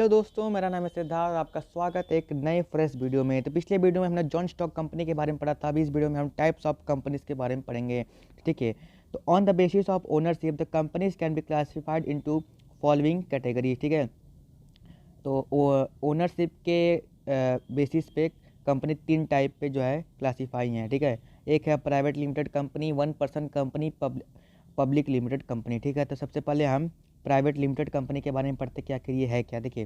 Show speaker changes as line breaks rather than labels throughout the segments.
Hello दोस्तों, मेरा नाम है सिद्धार्थ। आपका स्वागत है एक नए फ्रेश वीडियो में। तो पिछले वीडियो में हमने जॉन स्टॉक कंपनी के बारे में पढ़ा था। अभी इस वीडियो में हम टाइप्स ऑफ कंपनीज के बारे में पढ़ेंगे। ठीक है, तो on the basis of ownership the companies can be classified into following category. ठीक है, तो ओनरशिप के बेसिस पे कंपनी 3 टाइप पे जो है क्लासीफाई हैं। ठीक है, एक है private limited company, 1% company, public limited company. ठीक है, तो सबसे पहले हम प्राइवेट लिमिटेड कंपनी के बारे में पढ़ते क्या कि ये है क्या। देखिए,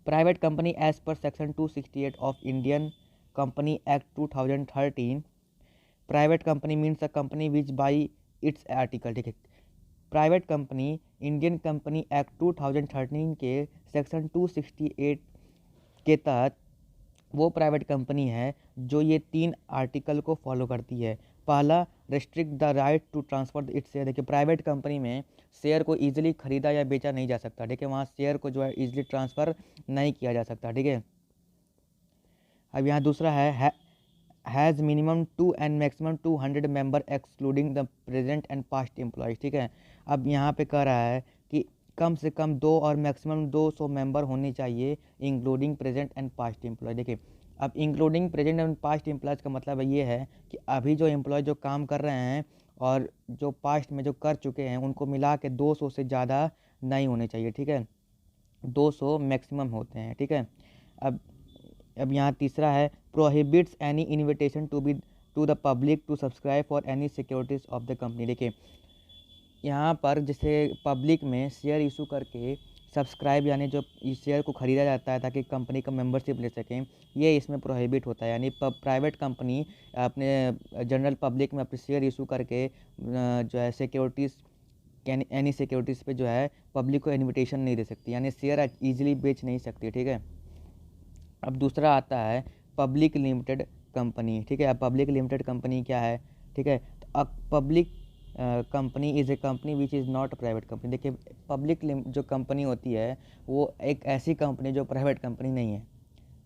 private company as per section 268 of Indian company act 2013, private company means a company which by its article. ठीक है, private company Indian company act 2013 के सेक्शन 268 के तहत वो प्राइवेट कंपनी है जो ये 3 आर्टिकल को फॉलो करती है। पहला, restrict the right to transfer its share. देखिए, प्राइवेट कंपनी में शेयर को ईजिली खरीदा या बेचा नहीं जा सकता। ठीक है, वहाँ शेयर को जो है ईजिली ट्रांसफ़र नहीं किया जा सकता। ठीक है, अब यहाँ दूसरा है has minimum 2 and maximum 200 member excluding the present and past employees. ठीक है, अब यहाँ पे कह रहा है कि कम से कम 2 और मैक्सिमम 200 मेंबर होने चाहिए including present and past employ. देखिए, अब including present and past employees का मतलब ये है कि अभी जो एम्प्लॉय जो काम कर रहे हैं और जो पास्ट में जो कर चुके हैं उनको मिला के 200 से ज़्यादा नहीं होने चाहिए। ठीक है, 200 मैक्सिमम होते हैं। ठीक है, अब अब यहाँ तीसरा है prohibits any invitation to the public to subscribe for any securities of the company. देखिए, यहाँ पर जैसे पब्लिक में शेयर इशू करके सब्सक्राइब यानी जो इस शेयर को ख़रीदा जाता है ताकि कंपनी का मेंबरशिप ले सकें, ये इसमें प्रोहिबिट होता है। यानी प्राइवेट कंपनी अपने जनरल पब्लिक में अपने शेयर इशू करके जो है सिक्योरिटीज़ एनी सिक्योरिटीज़ पे जो है पब्लिक को इन्विटेशन नहीं दे सकती, यानी शेयर ईजिली बेच नहीं सकती। ठीक है, अब दूसरा आता है पब्लिक लिमिटेड कंपनी। ठीक है, अब पब्लिक लिमिटेड कंपनी क्या है। ठीक है, तो public company is a company which is not private company. देखिए, पब्लिक जो कंपनी होती है वो एक ऐसी कंपनी जो प्राइवेट कंपनी नहीं है।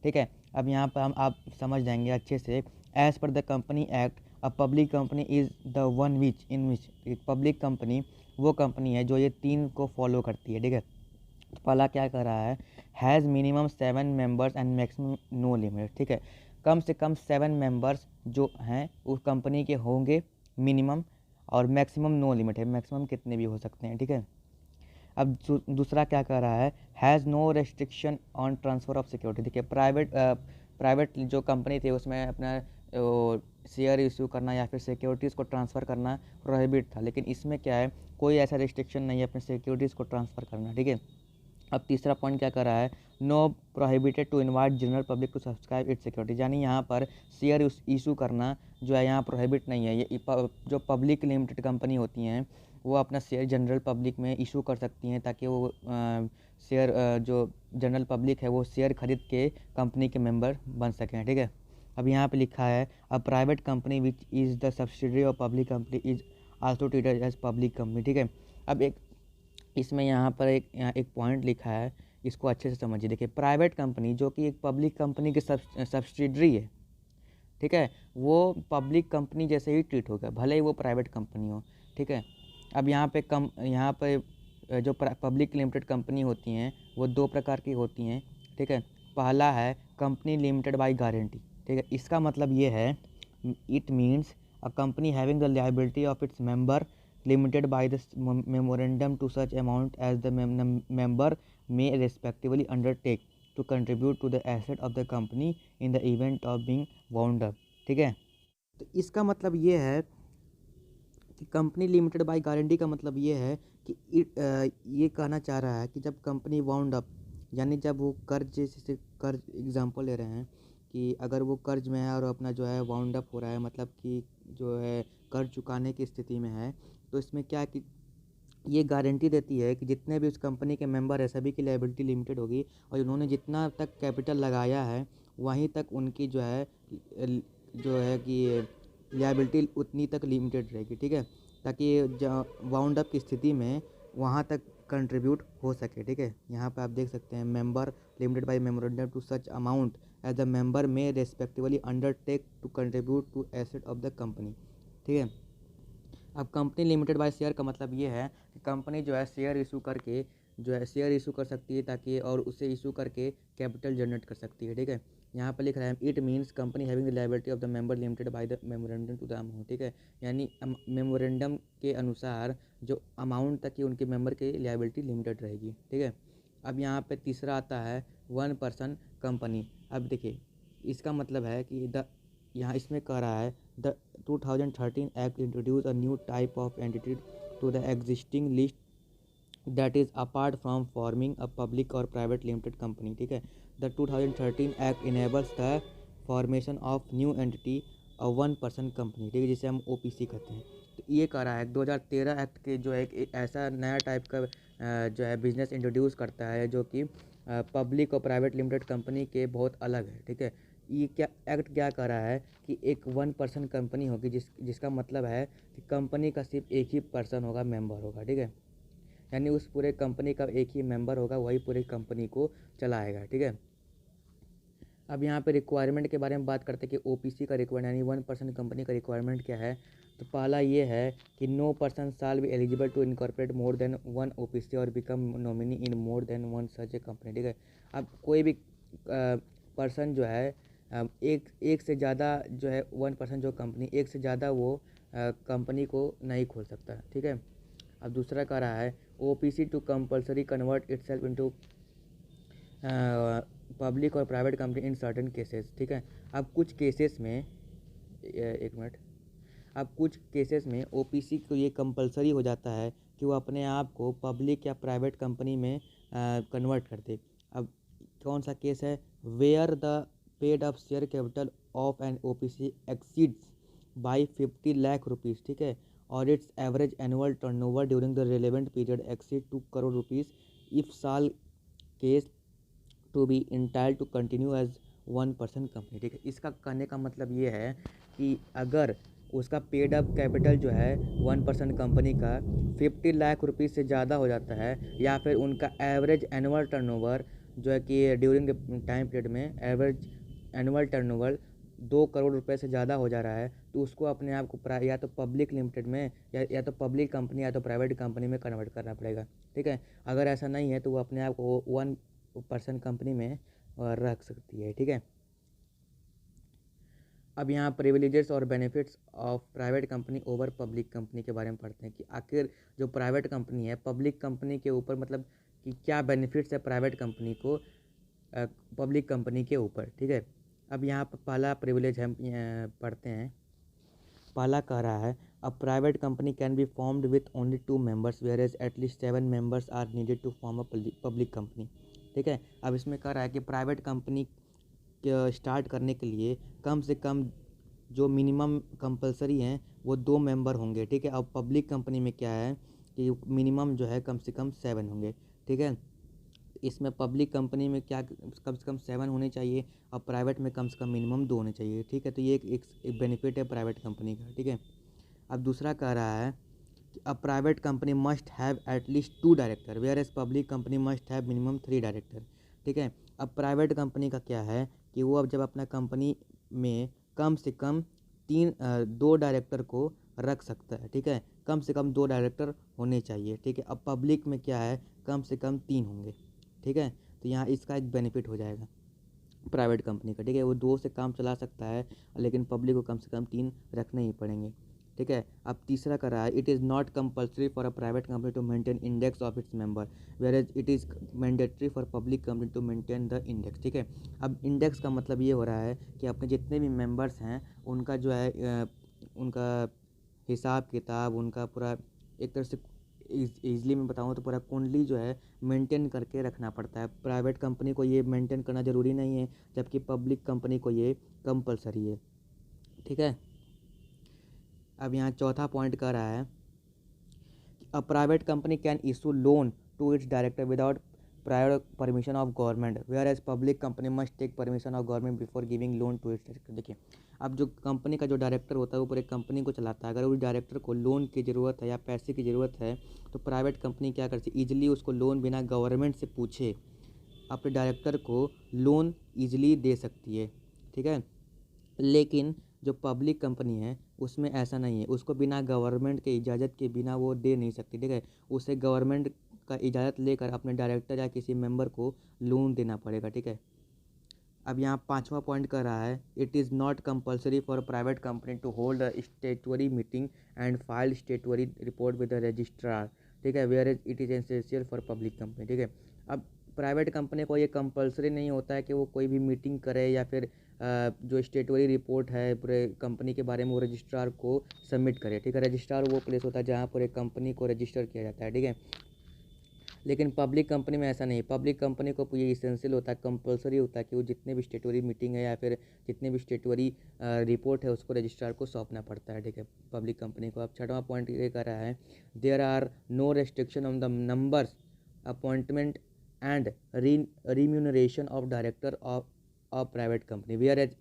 ठीक है, अब यहाँ पर हम आप समझ जाएंगे अच्छे से। As per the company act, a public company is the one which in which, public company वो कंपनी है जो ये 3 को फॉलो करती है। ठीक है, तो पहला क्या कर रहा है, has minimum 7 members and maximum no limit. ठीक है, कम से कम 7 मेंबर्स जो हैं उस कंपनी के होंगे मिनिमम, और मैक्सिमम नो लिमिट है, मैक्सिमम कितने भी हो सकते हैं। ठीक है, अब दूसरा क्या कर रहा है, has no restriction on transfer of security. देखिए, प्राइवेट जो कंपनी थी उसमें अपना शेयर इशू करना या फिर सिक्योरिटीज़ को ट्रांसफ़र करना प्रोहिबिट था, लेकिन इसमें क्या है, कोई ऐसा रिस्ट्रिक्शन नहीं है अपने सिक्योरिटीज़ को ट्रांसफ़र करना। ठीक है, अब तीसरा पॉइंट क्या कर रहा है, no prohibited to invite general public to subscribe its security. यानी यहाँ पर शेयर इशू करना जो है यहाँ प्रोहिबिट नहीं है। ये जो पब्लिक लिमिटेड कंपनी होती हैं वो अपना शेयर जनरल पब्लिक में इशू कर सकती हैं ताकि वो शेयर जो जनरल पब्लिक है वो शेयर खरीद के कंपनी के मेंबर बन सकें। ठीक है, अब यहाँ पे लिखा है a private company which is the subsidiary of public company is also treated as public company. ठीक है, अब इसमें यहाँ पर यहाँ एक पॉइंट लिखा है, इसको अच्छे से समझिए। देखिए, प्राइवेट कंपनी जो कि एक पब्लिक कंपनी की सब्सिडरी है, ठीक है, वो पब्लिक कंपनी जैसे ही ट्रीट होगा भले ही वो प्राइवेट कंपनी हो। ठीक है, अब यहाँ पे जो पब्लिक लिमिटेड कंपनी होती हैं वो 2 प्रकार की होती हैं। ठीक है, पहला है कंपनी लिमिटेड बाय गारंटी। ठीक है, इसका मतलब ये है, it means a company having the liability of its member limited by the memorandum to such amount as the member may respectively undertake to contribute to the asset of the company in the event of being wound up। ठीक है, तो इसका मतलब ये है कि company limited by guarantee का मतलब ये है कि ये कहना चाह रहा है कि जब कंपनी वाउंड अप, यानी जब वो कर्ज, जैसे कर्ज एग्जांपल ले रहे हैं कि अगर वो कर्ज में है और अपना जो है वाउंड अप हो रहा है, मतलब कि जो है कर्ज चुकाने की स्थिति में है, तो इसमें क्या कि ये गारंटी देती है कि जितने भी उस कंपनी के मेंबर है सभी की लायबिलिटी लिमिटेड होगी और उन्होंने जितना तक कैपिटल लगाया है वहीं तक उनकी जो है कि लायबिलिटी उतनी तक लिमिटेड रहेगी। ठीक है, ताकि वाउंड अप की स्थिति में वहाँ तक कंट्रीब्यूट हो सके। ठीक है, यहाँ पे आप देख सकते हैं, member limited by memorandum to such amount as the member में respectively undertake to contribute to asset of the company. ठीक है, अब कंपनी लिमिटेड बाय शेयर का मतलब ये है कि कंपनी जो है शेयर इशू करके जो है शेयर इशू कर सकती है ताकि, और उसे इशू करके कैपिटल जनरेट कर सकती है। ठीक है, यहाँ पर लिख रहा है it means company having the liability of the member limited by the memorandum to the amount. ठीक है, यानी मेमोरेंडम के अनुसार जो अमाउंट तक की उनके मेंबर की लायबिलिटी लिमिटेड रहेगी। ठीक है, अब यहाँ पे तीसरा आता है 1 पर्सन कंपनी। अब देखिए इसका मतलब है कि यहाँ इसमें कह रहा है the 2013 act introduce a new type of entity to the existing list that is apart from forming a public or private limited company। ठीक है, the 2013 act enables the formation of new entity a 1 person company। ठीक है, जिसे हम OPC कहते हैं। तो ये कह रहा है 2013 एक्ट के जो है एक ऐसा नया टाइप का जो है बिजनेस इंट्रोड्यूस करता है जो कि पब्लिक और प्राइवेट लिमिटेड कंपनी के बहुत अलग है। ठीक है, ये क्या एक्ट क्या कह रहा है कि एक 1 पर्सन कंपनी होगी जिसका मतलब है कि कंपनी का सिर्फ एक ही पर्सन होगा, मेंबर होगा। ठीक है, यानी उस पूरे कंपनी का एक ही मेंबर होगा, वही पूरी कंपनी को चलाएगा। ठीक है, अब यहाँ पे रिक्वायरमेंट के बारे में बात करते हैं कि OPC का रिक्वायरमेंट यानी 1 पर्सन कंपनी का रिक्वायरमेंट क्या है। तो पहला ये है कि no person shall be eligible to incorporate more than 1 OPC और become nominee in more than 1 such a company. ठीक है, अब कोई भी पर्सन जो है एक से ज़्यादा जो है 1 पर्सन जो कंपनी एक से ज़्यादा वो कंपनी को नहीं खोल सकता। ठीक है, अब दूसरा कह रहा है OPC to compulsory convert itself into public और private company in certain cases. ठीक है, अब कुछ केसेस में एक मिनट, अब कुछ केसेस में OPC को ये कंपलसरी हो जाता है कि वो अपने आप को पब्लिक या प्राइवेट कंपनी में कन्वर्ट कर दे। अब कौन सा केस है, where the paid up share capital of an OPC exceeds by 50 lakh rupees. ठीक है, और its average annual turnover during the relevant period exceed 2 crore rupees if such case to be entitled to continue as 1 person company. ठीक है, इसका कहने का मतलब ये है कि अगर उसका पेड अप कैपिटल जो है 1 पर्सन कंपनी का 50 लाख रुपीज़ से ज़्यादा हो जाता है, या फिर उनका एवरेज एनुअल टर्नओवर जो है कि ड्यूरिंग द टाइम पीरियड में एवरेज एनुअल टर्नओवर 2 करोड़ रुपए से ज़्यादा हो जा रहा है, तो उसको अपने आप को या तो पब्लिक लिमिटेड में या तो पब्लिक कंपनी या तो प्राइवेट कंपनी में कन्वर्ट करना पड़ेगा। ठीक है, अगर ऐसा नहीं है तो वो अपने आप को 1 पर्सन कंपनी में रख सकती है। ठीक है, अब यहाँ प्रिविलेजेस और benefits of private company over public company के बारे में पढ़ते हैं कि आखिर जो प्राइवेट कंपनी है पब्लिक कंपनी के ऊपर मतलब कि क्या बेनिफिट्स है प्राइवेट कंपनी को पब्लिक कंपनी के ऊपर। ठीक है, अब यहाँ पर पहला प्रिविलेज हम पढ़ते हैं। पहला कह रहा है a private company can be formed with only 2 members whereas at least 7 members are needed to form a public company. ठीक है, अब इसमें कह रहा है कि प्राइवेट कंपनी स्टार्ट करने के लिए कम से कम जो मिनिमम कंपलसरी हैं वो 2 मेंबर होंगे। ठीक है, अब पब्लिक कंपनी में क्या है कि मिनिमम जो है कम से कम 7 होंगे। ठीक है, इसमें पब्लिक कंपनी में क्या कम से कम 7 होने चाहिए और प्राइवेट में कम से कम मिनिमम 2 होने चाहिए। ठीक है, तो ये एक बेनिफिट है प्राइवेट कंपनी का। ठीक है, अब दूसरा कह रहा है कि a private company must have at least 2 director whereas public company must have minimum 3 director. ठीक है, अब प्राइवेट कंपनी का क्या है कि वो अब जब अपना कंपनी में कम से कम 2 डायरेक्टर को रख सकता है। ठीक है, कम से कम 2 डायरेक्टर होने चाहिए। ठीक है, अब पब्लिक में क्या है कम से कम 3 होंगे। ठीक है, तो यहाँ इसका एक बेनिफिट हो जाएगा प्राइवेट कंपनी का। ठीक है, वो 2 से काम चला सकता है लेकिन पब्लिक को कम से कम 3 रखने ही पड़ेंगे। ठीक है, अब तीसरा कर रहा है it is not compulsory for a private company to maintain index of its member whereas it is mandatory for public company to maintain the index. ठीक है, अब इंडेक्स का मतलब ये हो रहा है कि अपने जितने भी मेंबर्स हैं उनका जो है उनका हिसाब किताब उनका पूरा एक तरह से ईज़िली मैं बताऊँ तो पूरा कुंडली जो है मेंटेन करके रखना पड़ता है। प्राइवेट कंपनी को ये मेंटेन करना ज़रूरी नहीं है जबकि पब्लिक कंपनी को ये कंपलसरी है। ठीक है, अब यहाँ चौथा पॉइंट कर रहा है कि a private company can issue loan to its director without prior permission of government whereas public company must take permission of government before giving loan to its director. देखिए, अब जो कंपनी का जो director होता है वो पूरे company को चलाता है। अगर उस डायरेक्टर को लोन की ज़रूरत है या पैसे की ज़रूरत है तो प्राइवेट कंपनी क्या करती है ईजिली उसको लोन बिना गवर्नमेंट से पूछे अपने डायरेक्टर को लोन ईजिली दे सकती है। ठीक है, लेकिन जो पब्लिक कंपनी है उसमें ऐसा नहीं है, उसको बिना गवर्नमेंट के इजाज़त के बिना वो दे नहीं सकती। ठीक है, उसे गवर्नमेंट का इजाज़त लेकर अपने डायरेक्टर या किसी मेंबर को लोन देना पड़ेगा। ठीक है। अब यहाँ 5वां पॉइंट कर रहा है, it is not compulsory for private company to hold a statutory meeting and file statutory report with the registrar. ठीक है, whereas it is essential for public company. ठीक है, अब प्राइवेट कंपनी को ये कंपल्सरी नहीं होता है कि वो कोई भी मीटिंग करे या फिर जो स्टेटरी रिपोर्ट है पूरे कंपनी के बारे में वो रजिस्ट्रार को सबमिट करे। ठीक है, रजिस्ट्रार वो प्लेस होता है जहाँ पूरे कंपनी को रजिस्टर किया जाता है। ठीक है, लेकिन पब्लिक कंपनी में ऐसा नहीं। पब्लिक कंपनी को ये इसेंशियल होता है, कंपलसरी होता है कि वो जितने भी स्टेटरी मीटिंग है या फिर जितने भी स्टेटरी रिपोर्ट है उसको रजिस्ट्रार को सौंपना पड़ता है। ठीक है, पब्लिक कंपनी को। अब 6वां पॉइंट ये कर रहा है, there are no restriction on the numbers appointment and remuneration of director of private company, whereas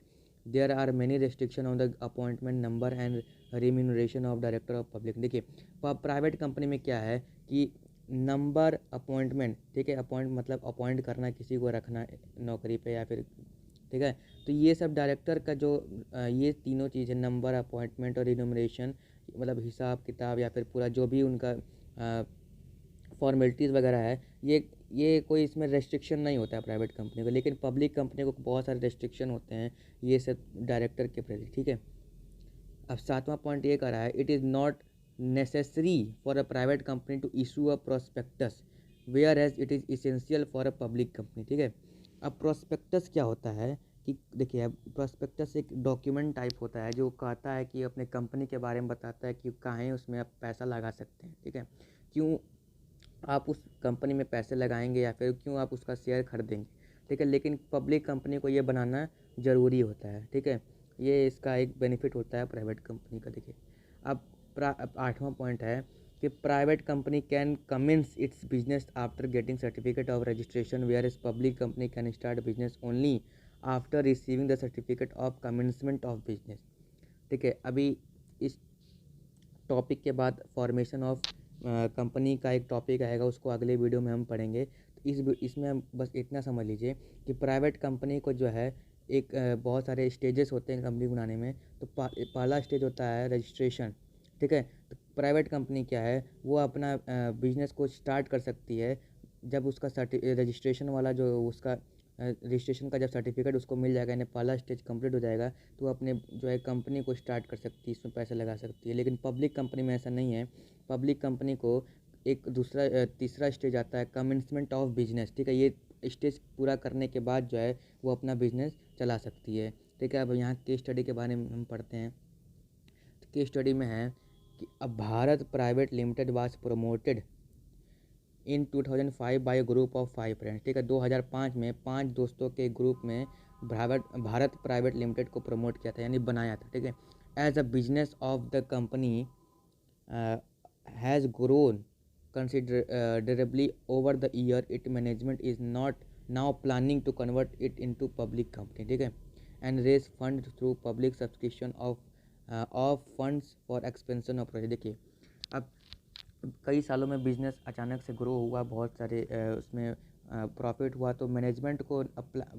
there are many restriction on the appointment number and remuneration of director of public. देखिए, private company में क्या है कि number appointment, ठीक है, appoint मतलब appoint करना, किसी को रखना नौकरी पे या फिर, ठीक है, तो ये सब डायरेक्टर का जो ये तीनों चीज़ है, नंबर अपॉइंटमेंट और रिन्यूमरेशन, मतलब हिसाब किताब या फिर पूरा जो भी उनका फॉर्मेलिटीज़ वगैरह है, ये कोई इसमें रेस्ट्रिक्शन नहीं होता है प्राइवेट कंपनी को। लेकिन पब्लिक कंपनी को बहुत सारे रेस्ट्रिक्शन होते हैं ये सब डायरेक्टर के प्रति। ठीक है, अब 7वां पॉइंट ये कर रहा है, it is not necessary for a private company to issue a prospectus whereas it is essential for a public company। ठीक है, अब प्रोस्पेक्टस क्या होता है कि देखिए, अब प्रोस्पेक्टस एक डॉक्यूमेंट टाइप होता है जो कहता है कि अपने कंपनी के बारे में बताता है कि कहाँ उसमें आप पैसा लगा सकते हैं। ठीक है, क्यों आप उस कंपनी में पैसे लगाएंगे या फिर क्यों आप उसका शेयर खरीदेंगे। ठीक है, लेकिन पब्लिक कंपनी को ये बनाना ज़रूरी होता है। ठीक है, ये इसका एक बेनिफिट होता है प्राइवेट कंपनी का। देखिए, अब 8वां पॉइंट है कि private company can commence its business after getting certificate of registration whereas public company can start business only after receiving the certificate of commencement of business. ठीक है, अभी इस टॉपिक के बाद फॉर्मेशन ऑफ कंपनी का एक topic आएगा, उसको अगले वीडियो में हम पढ़ेंगे। तो इसमें हम बस इतना समझ लीजिए कि प्राइवेट कंपनी को जो है एक बहुत सारे स्टेजेस होते हैं कंपनी बनाने में। तो पहला स्टेज होता है रजिस्ट्रेशन। ठीक है, तो प्राइवेट कंपनी क्या है, वो अपना बिजनेस को स्टार्ट कर सकती है जब उसका रजिस्ट्रेशन वाला जो उसका रजिस्ट्रेशन का जब सर्टिफिकेट उसको मिल जाएगा, यानी पहला स्टेज कंप्लीट हो जाएगा, तो वो अपने जो है कंपनी को स्टार्ट कर सकती है, इसमें पैसे लगा सकती है। लेकिन पब्लिक कंपनी में ऐसा नहीं है। पब्लिक कंपनी को एक तीसरा स्टेज आता है, कमेंसमेंट ऑफ बिजनेस। ठीक है, ये स्टेज पूरा करने के बाद जो है वो अपना बिजनेस चला सकती है। ठीक है, अब यहाँ केस स्टडी के बारे में हम पढ़ते हैं। तो केस स्टडी में है कि अब Bharat private limited was promoted in 2005 by a group of 5 friends. ठीक है, 2005 में 5 दोस्तों के ग्रुप में भारत प्राइवेट लिमिटेड को प्रमोट किया था, यानी बनाया था। ठीक है, as a business of the company has grown considerably over the year, its management is not now planning to convert it into public company। ठीक है, and raise fund through public subscription of funds for expansion of project। देखिए, अब कई सालों में business अचानक से grow हुआ, बहुत सारे उसमें प्रॉफिट हुआ, तो मैनेजमेंट को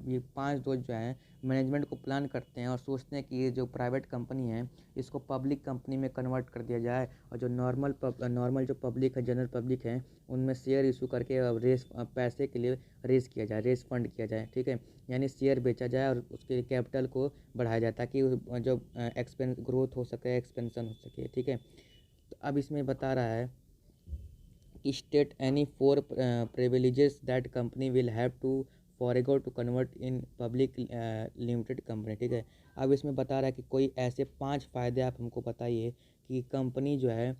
ये 5 दोस्त जो हैं मैनेजमेंट को प्लान करते हैं और सोचते हैं कि ये जो प्राइवेट कंपनी है इसको पब्लिक कंपनी में कन्वर्ट कर दिया जाए, और जो नॉर्मल जो पब्लिक है, जनरल पब्लिक है, उनमें शेयर इशू करके पैसे के लिए रेस किया जाए, रेस फंड किया जाए। ठीक है, यानी शेयर बेचा जाए और उसके कैपिटल को बढ़ाया जाए ताकि जो ग्रोथ हो सके, एक्सपेंशन हो सके। ठीक है, तो अब इसमें बता रहा है state any 4 privileges that company will have to forego to convert in public limited company। ठीक है, अब इसमें बता रहा है कि कोई ऐसे 5 फ़ायदे आप हमको बताइए कि कंपनी जो है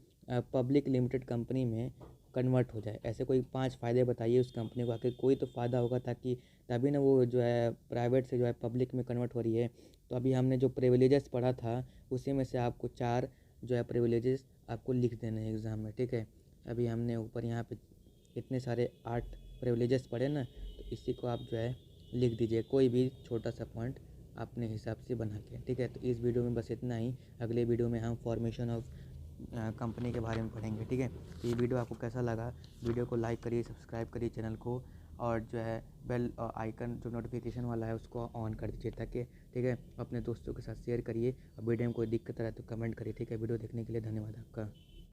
पब्लिक लिमिटेड कंपनी में कन्वर्ट हो जाए। ऐसे कोई 5 फ़ायदे बताइए उस कंपनी को, आखिर कोई तो फ़ायदा होगा ताकि तभी ना वो जो है प्राइवेट से जो है पब्लिक में कन्वर्ट हो रही है। तो अभी हमने जो प्रिविलेजेस पढ़ा था उसी में से आपको 4 जो है प्रिविलेजेस आपको लिख देने हैं एग्ज़ाम में। ठीक है, अभी हमने ऊपर यहाँ पे इतने सारे 8 प्रिविलेजेस पढ़े ना, तो इसी को आप जो है लिख दीजिए, कोई भी छोटा सा पॉइंट अपने हिसाब से बना के। ठीक है, तो इस वीडियो में बस इतना ही। अगले वीडियो में हम फॉर्मेशन ऑफ कंपनी के बारे में पढ़ेंगे। ठीक है, तो ये वीडियो आपको कैसा लगा, वीडियो को लाइक करिए, सब्सक्राइब करिए चैनल को, और जो है बेल आइकन जो नोटिफिकेशन वाला है उसको ऑन कर दीजिए ताकि, ठीक है, अपने दोस्तों के साथ शेयर करिए। और वीडियो में कोई दिक्कत रहे तो कमेंट करिए। ठीक है, वीडियो देखने के लिए धन्यवाद आपका।